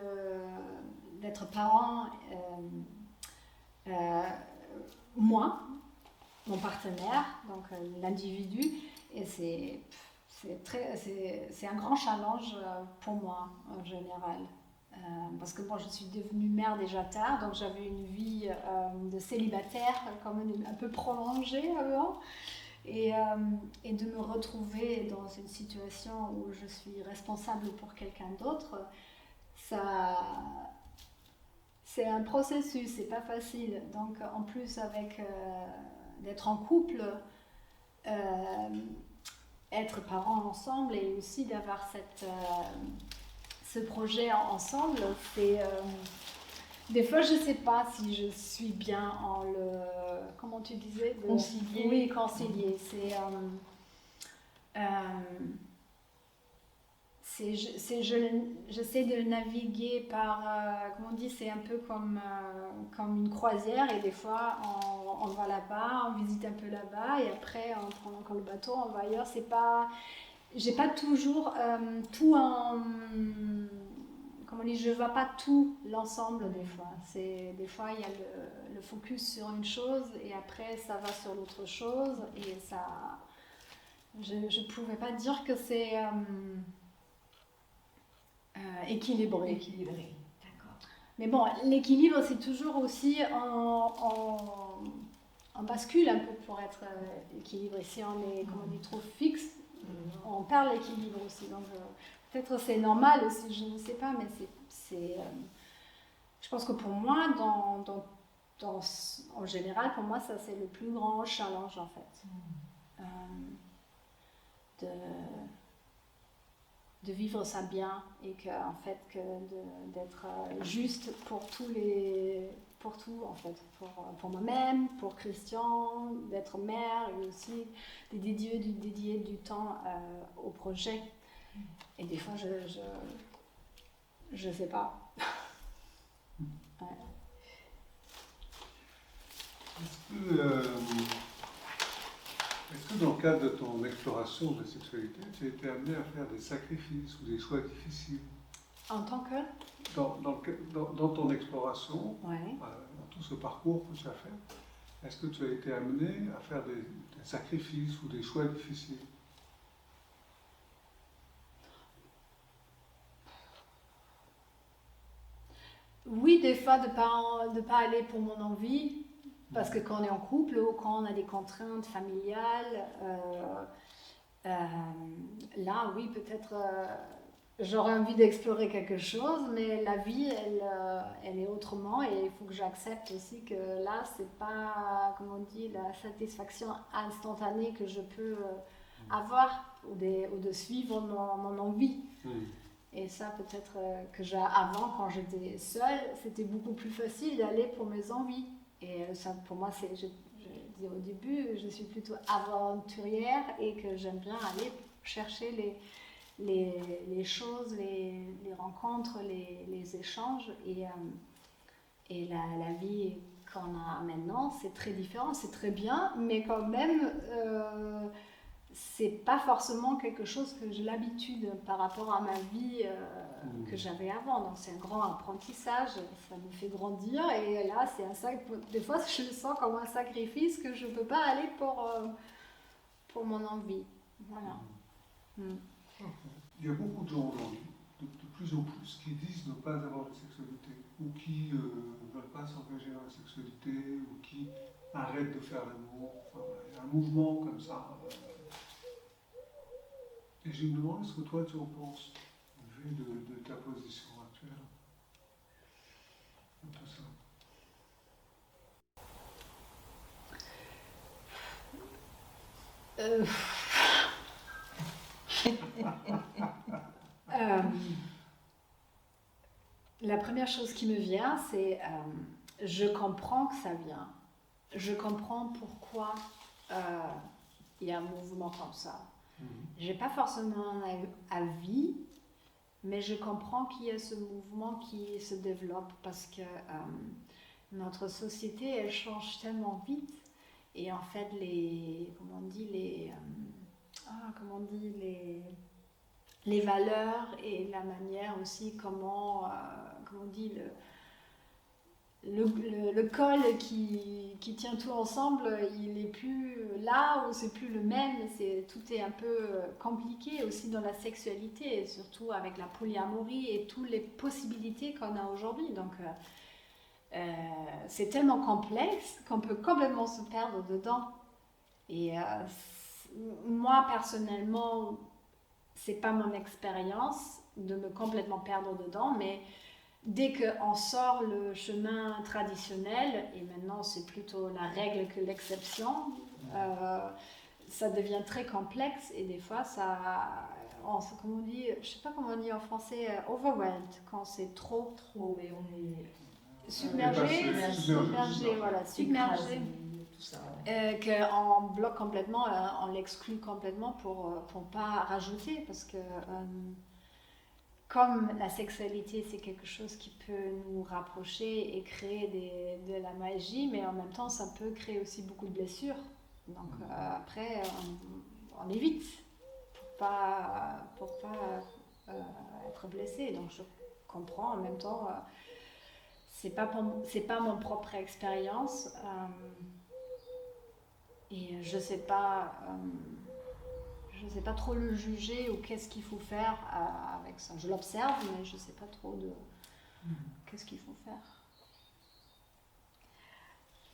d'être parent, moi, mon partenaire, donc l'individu, et c'est un grand challenge pour moi en général. Parce que moi je suis devenue mère déjà tard, donc j'avais une vie de célibataire quand même un peu prolongée avant. Et de me retrouver dans une situation où je suis responsable pour quelqu'un d'autre, ça, c'est un processus, c'est pas facile. Donc en plus avec d'être en couple, être parents ensemble et aussi d'avoir ce projet ensemble, c'est des fois je sais pas si je suis bien en le, comment tu disais, Concilier. Oui, concilier. J'essaie de naviguer par, comment on dit, c'est un peu comme une croisière et des fois on va là-bas, on visite un peu là-bas et après on prend encore le bateau, on va ailleurs. C'est pas, j'ai pas toujours tout en, comment on dit, je vois pas tout l'ensemble des fois. Des fois il y a le focus sur une chose et après ça va sur l'autre chose et ça, je pouvais pas dire que c'est équilibré. D'accord. Mais bon, l'équilibre, c'est toujours aussi en bascule un peu pour être équilibré. Si on est, comme on dit, trop fixe, on perd l'équilibre aussi. Donc peut-être c'est normal aussi, je ne sais pas, mais je pense que pour moi, en général, pour moi, ça c'est le plus grand challenge en fait. De vivre ça bien et que en fait d'être juste pour tout en fait, pour moi-même, pour Christian, d'être mère et aussi de dédier du temps au projet. Et des fois je sais pas. Ouais. Est-ce que dans le cadre de ton exploration de la sexualité, tu as été amené à faire des sacrifices ou des choix difficiles? En tant que Dans ton exploration, ouais. dans tout ce parcours que tu as fait, est-ce que tu as été amené à faire des sacrifices ou des choix difficiles? Oui, des fois de pas aller pour mon envie, parce que quand on est en couple ou quand on a des contraintes familiales, là oui, peut-être j'aurais envie d'explorer quelque chose, mais la vie, elle est autrement et il faut que j'accepte aussi que là, c'est pas, comme on dit, la satisfaction instantanée que je peux avoir ou de suivre mon envie. Et ça, peut-être que avant, quand j'étais seule, c'était beaucoup plus facile d'aller pour mes envies. Et ça, pour moi, je dis au début, je suis plutôt aventurière et que j'aime bien aller chercher les choses, les rencontres, les échanges. Et la vie qu'on a maintenant, c'est très différent, c'est très bien, mais quand même, c'est pas forcément quelque chose que j'ai l'habitude par rapport à ma vie que j'avais avant. Donc c'est un grand apprentissage, ça me fait grandir et là c'est des fois je le sens comme un sacrifice que je peux pas aller pour mon envie. Voilà. Il y a beaucoup de gens aujourd'hui, de plus en plus, qui disent ne pas avoir de sexualité ou qui ne veulent pas s'engager dans la sexualité ou qui arrêtent de faire l'amour. Enfin, il y a un mouvement comme ça. Et je me demande ce que toi tu en penses, vu de ta position actuelle, de tout ça. La première chose qui me vient, c'est je comprends que ça vient. Je comprends pourquoi il y a un mouvement comme ça. J'ai pas forcément un avis, mais je comprends qu'il y a ce mouvement qui se développe parce que notre société, elle change tellement vite et en fait les valeurs et la manière aussi comment on dit le col qui tient tout ensemble, il est plus là ou c'est plus le même. Tout est un peu compliqué aussi dans la sexualité, et surtout avec la polyamorie et toutes les possibilités qu'on a aujourd'hui. Donc c'est tellement complexe qu'on peut complètement se perdre dedans. Et moi personnellement, c'est pas mon expérience de me complètement perdre dedans, mais dès qu'on sort le chemin traditionnel, et maintenant c'est plutôt la règle que l'exception, ça devient très complexe et des fois comme on dit, je sais pas comment on dit en français, overwhelmed, quand c'est trop Et on est submergé, submergé. tout ça. Qu'on bloque complètement, on l'exclut complètement pour pas rajouter, parce que comme la sexualité c'est quelque chose qui peut nous rapprocher et créer de la magie, mais en même temps ça peut créer aussi beaucoup de blessures. Donc après on évite pour pas être blessé. Donc je comprends en même temps. C'est pas mon propre expérience et je sais pas trop le juger ou qu'est-ce qu'il faut faire avec ça. Je l'observe, mais je sais pas trop de qu'est-ce qu'il faut faire.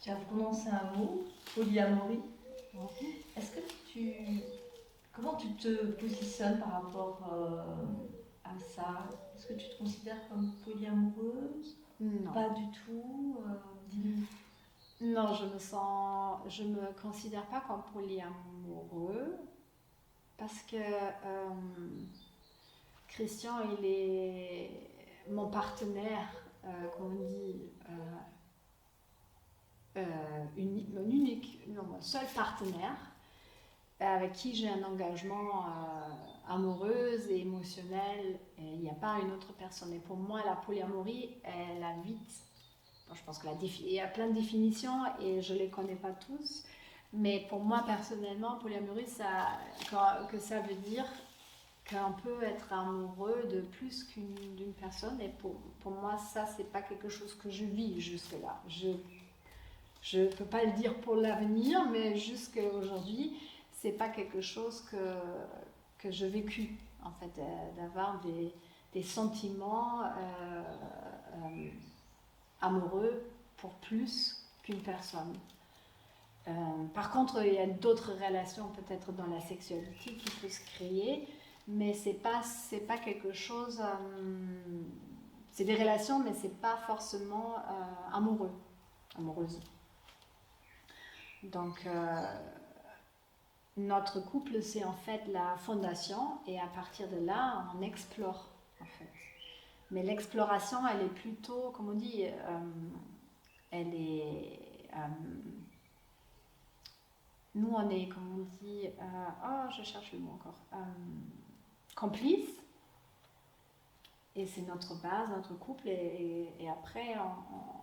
Tu as prononcé un mot, polyamorie. Est-ce que comment tu te positionnes par rapport à ça? Est-ce que tu te considères comme polyamoureuse? Non. Pas du tout. Dis-nous. Non, je me considère pas comme polyamoureux parce que Christian, il est mon partenaire, comment on dit, mon seul partenaire avec qui j'ai un engagement amoureux et émotionnel, et il n'y a pas une autre personne. Et pour moi, la polyamorie, elle a vite... Je pense qu'il y a plein de définitions et je ne les connais pas tous, mais pour moi, personnellement, polyamorie, ça veut dire qu'on peut être amoureux de plus d'une personne, et pour moi, ça, c'est pas quelque chose que je vis jusque-là. Je ne peux pas le dire pour l'avenir, mais jusqu'à aujourd'hui, c'est pas quelque chose que j'ai vécu, en fait, d'avoir des sentiments amoureux pour plus qu'une personne. Par contre, il y a d'autres relations peut-être dans la sexualité qui peuvent se créer, mais c'est pas quelque chose... c'est des relations, mais c'est pas forcément amoureuse. Donc, notre couple, c'est en fait la fondation, et à partir de là, on explore, en fait. Mais l'exploration, elle est plutôt, comme on dit, elle est... nous, on est, comme on dit, je cherche le mot encore, complice, et c'est notre base, notre couple, et après,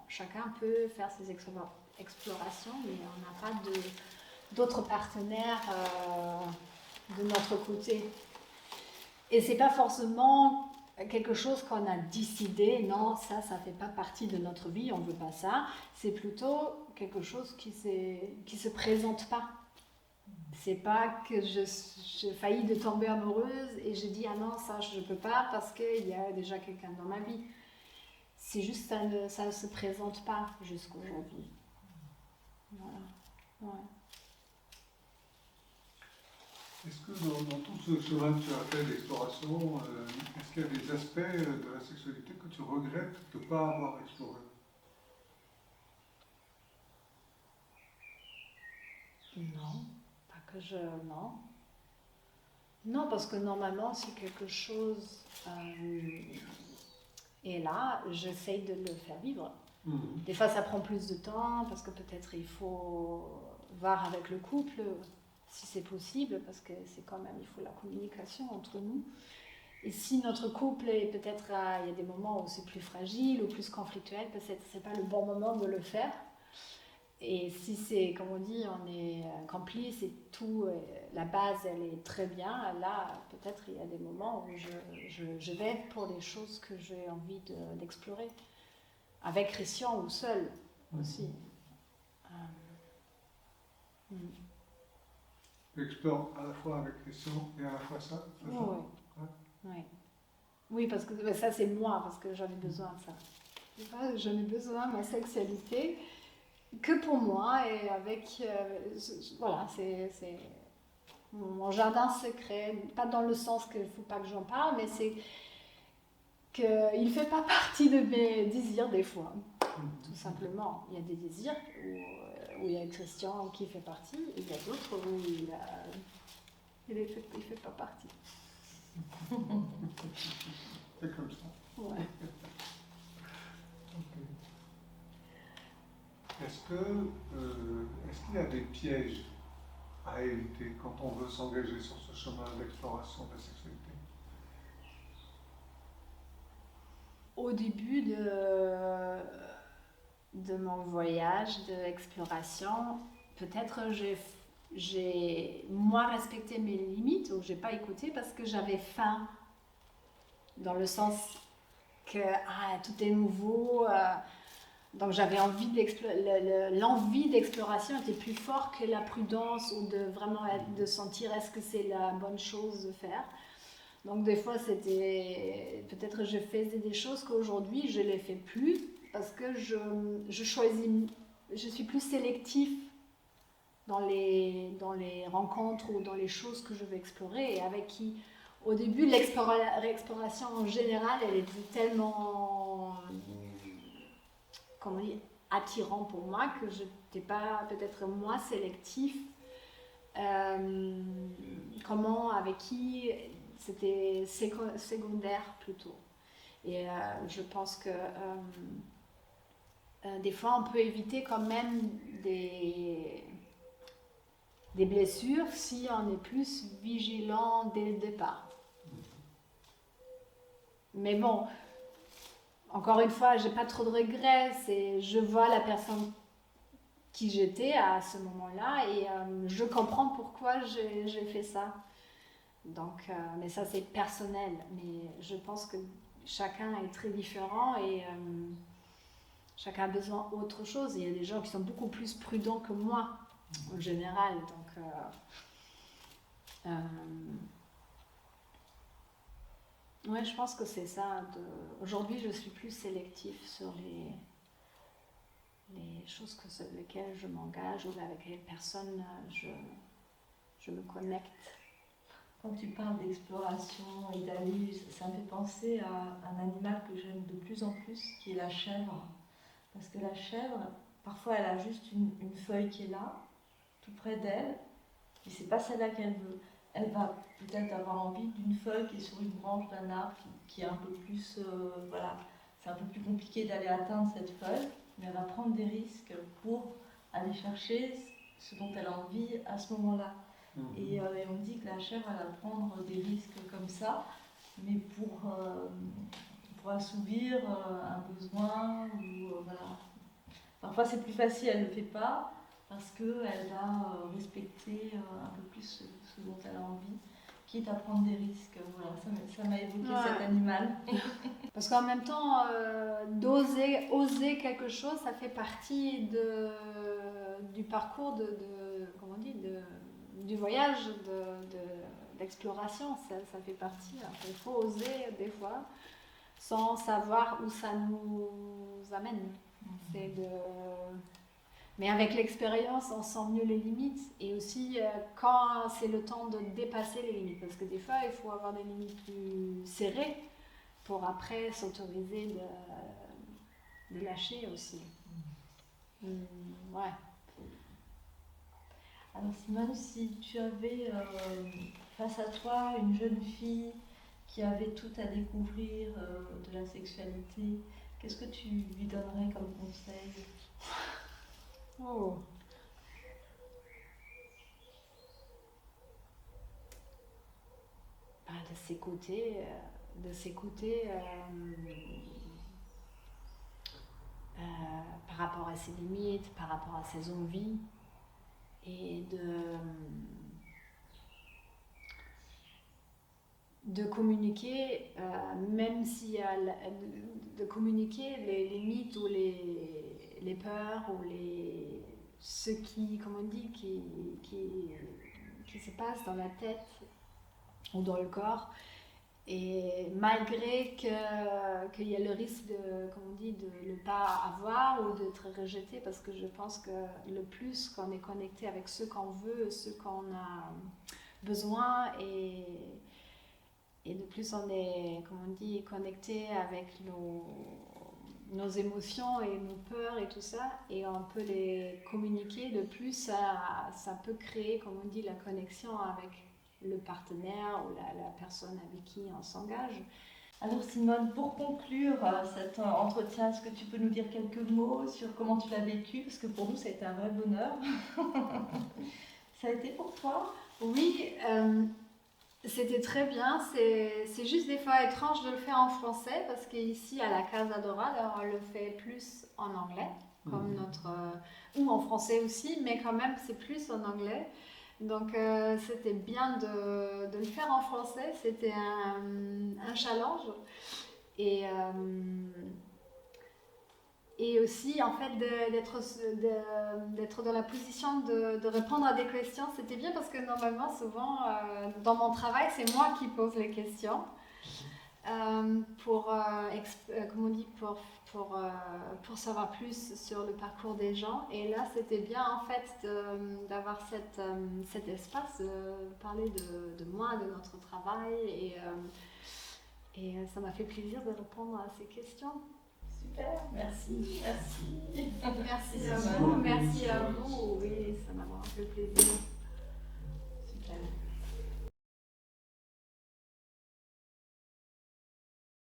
chacun peut faire ses explorations, mais on n'a pas d'autres partenaires de notre côté. Et c'est pas forcément quelque chose qu'on a décidé, non, ça fait pas partie de notre vie, on veut pas ça. C'est plutôt quelque chose qui se présente pas. C'est pas que j'ai failli de tomber amoureuse et j'ai dit, ah non, ça je peux pas parce qu'il y a déjà quelqu'un dans ma vie. C'est juste ça ne se présente pas jusqu'aujourd'hui. Voilà. Ouais. Est-ce que dans tout ce chemin que tu as fait d'exploration, est-ce qu'il y a des aspects de la sexualité que tu regrettes de ne pas avoir exploré? Non, pas que je... Non. Non, parce que normalement, si quelque chose est là, j'essaye de le faire vivre. Des fois, ça prend plus de temps, parce que peut-être il faut voir avec le couple si c'est possible, parce que c'est quand même, il faut la communication entre nous. Et si notre couple est peut-être, il y a des moments où c'est plus fragile ou plus conflictuel, peut-être c'est pas le bon moment de le faire. Et si c'est, comme on dit, on est complice et tout, la base elle est très bien, là peut-être il y a des moments où je vais pour des choses que j'ai envie d'explorer. Avec Christian ou seul aussi. Tu explores à la fois avec Christian et à la fois ça, c'est ça? Oui. Oui, parce que ça c'est moi, parce que j'en ai besoin de ça. J'en ai besoin de ma sexualité que pour moi et avec... voilà, c'est... mon jardin secret, pas dans le sens qu'il ne faut pas que j'en parle, mais c'est qu'il ne fait pas partie de mes désirs des fois, tout simplement. Il y a des désirs où il y a Christian qui fait partie, et il y a d'autres où il ne fait pas partie. C'est comme ça. Ouais. Est-ce qu'il y a des pièges à éviter quand on veut s'engager sur ce chemin d'exploration de la sexualité? Au début de mon voyage d'exploration, peut-être j'ai moi respecté mes limites ou j'ai pas écouté parce que j'avais faim, dans le sens que tout est nouveau, donc j'avais envie l'envie d'exploration était plus fort que la prudence ou de vraiment de sentir est-ce que c'est la bonne chose de faire. Donc des fois c'était peut-être je faisais des choses qu'aujourd'hui je les fais plus parce que je choisis, je suis plus sélectif dans les rencontres ou dans les choses que je veux explorer et avec qui au début l'exploration en général elle était tellement comment dire, attirant pour moi que je n'étais pas peut-être moins sélectif comment avec qui c'était secondaire plutôt. Et je pense que des fois, on peut éviter quand même des blessures si on est plus vigilant dès le départ. Mais bon, encore une fois, j'ai pas trop de regrets. Je vois la personne qui j'étais à ce moment-là et je comprends pourquoi j'ai fait ça. Donc, mais ça c'est personnel, mais je pense que chacun est très différent et chacun a besoin d'autre chose. Il y a des gens qui sont beaucoup plus prudents que moi, en général. Donc, ouais, je pense que c'est ça. Aujourd'hui, je suis plus sélective sur les choses sur lesquelles je m'engage ou avec quelles personnes je me connecte. Quand tu parles d'exploration et d'aller, ça me fait penser à un animal que j'aime de plus en plus, qui est la chèvre. Parce que la chèvre, parfois elle a juste une feuille qui est là, tout près d'elle, et c'est pas celle-là qu'elle veut. Elle va peut-être avoir envie d'une feuille qui est sur une branche d'un arbre, qui est un peu plus, voilà, c'est un peu plus compliqué d'aller atteindre cette feuille, mais elle va prendre des risques pour aller chercher ce dont elle a envie à ce moment-là. Et on dit que la chèvre, elle va prendre des risques comme ça, mais pour assouvir un besoin, ou voilà. Parfois c'est plus facile, elle ne le fait pas, parce qu'elle va respecter un peu plus ce dont elle a envie, quitte à prendre des risques. Voilà, ça m'a évoqué cet animal. Parce qu'en même temps, oser quelque chose, ça fait partie du parcours comment on dit, du voyage d'exploration, ça fait partie. Il faut oser des fois sans savoir où ça nous amène. Mais avec l'expérience, on sent mieux les limites et aussi quand c'est le temps de dépasser les limites. Parce que des fois, il faut avoir des limites plus serrées pour après s'autoriser de lâcher aussi. Ouais. Alors Simone, si tu avais face à toi une jeune fille qui avait tout à découvrir de la sexualité, qu'est-ce que tu lui donnerais comme conseil? Oh. De s'écouter par rapport à ses limites, par rapport à ses envies, et de communiquer, même s'il y a de communiquer les limites ou les peurs ou ce qui, comme on dit, qui se passe dans la tête ou dans le corps, et malgré qu'il y a le risque comme on dit, de ne pas avoir ou d'être rejeté, parce que je pense que le plus qu'on est connecté avec ce qu'on veut, ce qu'on a besoin et de plus on est, comme on dit, connecté avec nos émotions et nos peurs et tout ça, et on peut les communiquer, de plus ça peut créer, comme on dit, la connexion avec le partenaire ou la personne avec qui on s'engage. Alors Simone, pour conclure cet entretien, est-ce que tu peux nous dire quelques mots sur comment tu l'as vécu? Parce que pour nous, ça a été un vrai bonheur. Ça a été pour toi? Oui, c'était très bien. C'est juste des fois étrange de le faire en français parce qu'ici à la Casa Dorada, on le fait plus en anglais, comme ou en français aussi, mais quand même c'est plus en anglais. Donc c'était bien de le faire en français, c'était un challenge. Et aussi, en fait, d'être dans la position de répondre à des questions, c'était bien parce que normalement, souvent, dans mon travail, c'est moi qui pose les questions pour savoir plus sur le parcours des gens. Et là, c'était bien, en fait, d'avoir cet espace, de parler de moi, de notre travail. Et ça m'a fait plaisir de répondre à ces questions. Super, merci. Merci à vous, oui, ça m'a vraiment fait plaisir.